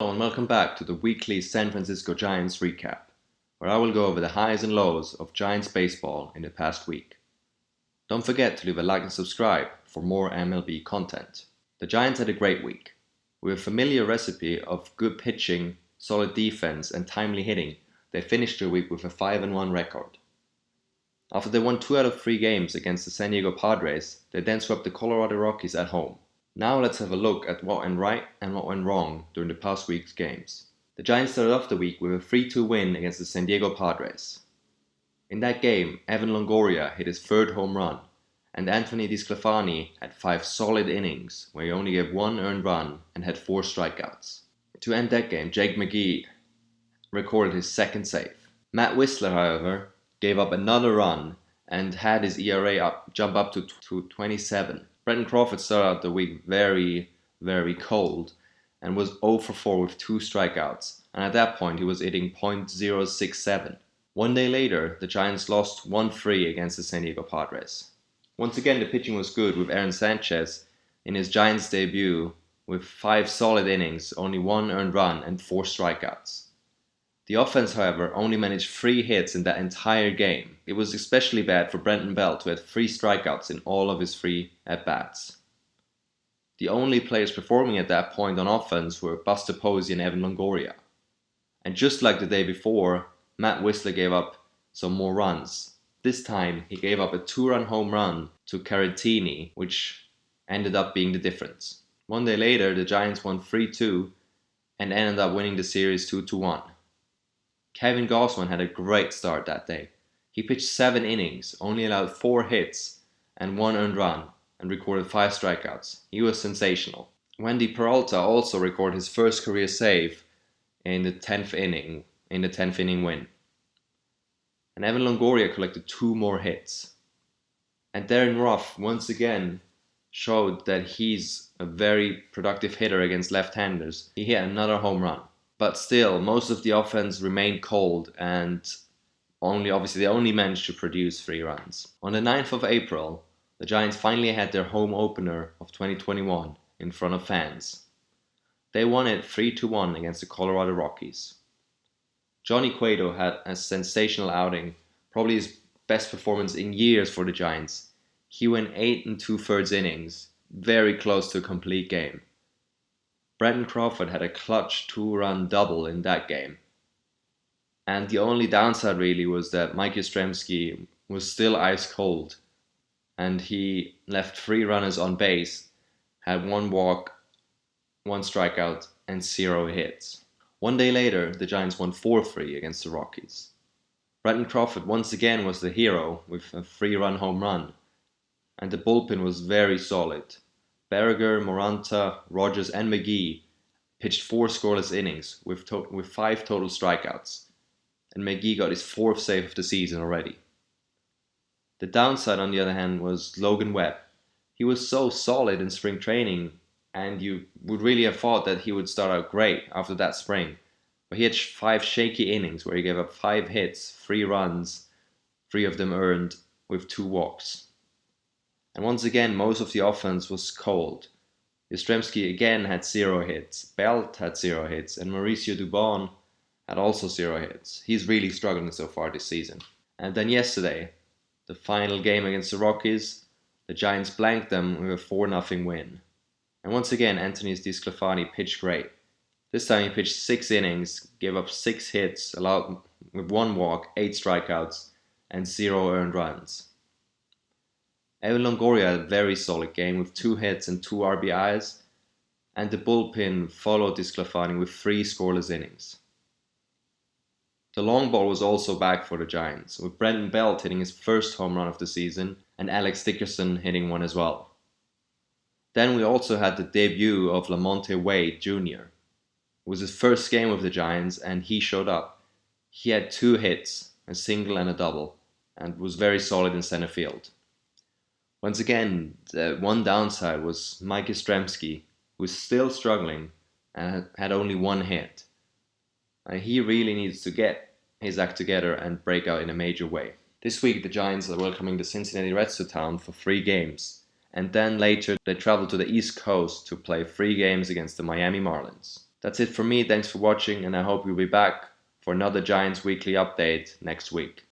Hello and welcome back to the weekly San Francisco Giants recap, where I will go over the highs and lows of Giants baseball in the past week. Don't forget to leave a like and subscribe for more MLB content. The Giants had a great week. With a familiar recipe of good pitching, solid defense, and timely hitting, they finished the week with a 5-1 record. After they won 2 out of 3 games against the San Diego Padres, they then swept the Colorado Rockies at home. Now let's have a look at what went right and what went wrong during the past week's games. The Giants started off the week with a 3-2 win against the San Diego Padres. In that game, Evan Longoria hit his 3rd home run, and Anthony DeSclafani had 5 solid innings where he only gave 1 earned run and had 4 strikeouts. To end that game, Jake McGee recorded his 2nd save. Matt Wisler, however, gave up another run and had his ERA jump up to 27. Brandon Crawford started out the week very cold and was 0 for 4 with 2 strikeouts, and at that point he was hitting .067. One day later, the Giants lost 1-3 against the San Diego Padres. Once again, the pitching was good with Aaron Sanchez in his Giants debut with 5 solid innings, only 1 earned run and 4 strikeouts. The offense, however, only managed 3 hits in that entire game. It was especially bad for Brenton Belt, who had 3 strikeouts in all of his 3 at-bats. The only players performing at that point on offense were Buster Posey and Evan Longoria. And just like the day before, Matt Wisler gave up some more runs. This time, he gave up a 2-run home run to Caratini, which ended up being the difference. One day later, the Giants won 3-2 and ended up winning the series 2-1. Kevin Gausman had a great start that day. He pitched 7 innings, only allowed 4 hits and 1 earned run, and recorded 5 strikeouts. He was sensational. Wendy Peralta also recorded his first career save in the 10th inning win. And Evan Longoria collected 2 more hits. And Darren Ruff once again showed that he's a very productive hitter against left-handers. He hit another home run. But still, most of the offense remained cold and they only managed to produce 3 runs. On the 9th of April, the Giants finally had their home opener of 2021 in front of fans. They won it 3-1 against the Colorado Rockies. Jonny Cueto had a sensational outing, probably his best performance in years for the Giants. He went 8 2/3 innings, very close to a complete game. Brandon Crawford had a clutch 2-run double in that game. And the only downside really was that Mike Yastrzemski was still ice cold. And he left 3 runners on base, had 1 walk, 1 strikeout, and 0 hits. One day later, the Giants won 4-3 against the Rockies. Brandon Crawford once again was the hero with a 3-run home run. And the bullpen was very solid. Berger, Moranta, Rogers, and McGee pitched 4 scoreless innings with 5 total strikeouts, and McGee got his 4th save of the season already. The downside, on the other hand, was Logan Webb. He was so solid in spring training, and you would really have thought that he would start out great after that spring. But he had 5 shaky innings where he gave up 5 hits, 3 runs, 3 of them earned, with 2 walks. And once again, most of the offense was cold. Yastrzemski again had 0 hits, Belt had 0 hits, and Mauricio Dubon had also 0 hits. He's really struggling so far this season. And then yesterday, the final game against the Rockies, the Giants blanked them with a 4-0 win. And once again, Anthony DeSclafani pitched great. This time he pitched 6 innings, gave up 6 hits, allowed with 1 walk, 8 strikeouts, and 0 earned runs. Evan Longoria had a very solid game with 2 hits and 2 RBIs, and the bullpen followed DeSclafani with 3 scoreless innings. The long ball was also back for the Giants, with Brandon Belt hitting his 1st home run of the season and Alex Dickerson hitting one as well. Then we also had the debut of Lamonte Wade Jr. It was his first game with the Giants and he showed up. He had 2 hits, a single and a double, and was very solid in center field. Once again, the one downside was Mike Yastrzemski, who was still struggling and had only 1 hit. He really needs to get his act together and break out in a major way. This week, the Giants are welcoming the Cincinnati Reds to town for 3 games. And then later, they travel to the East Coast to play 3 games against the Miami Marlins. That's it for me. Thanks for watching, and I hope you'll be back for another Giants Weekly update next week.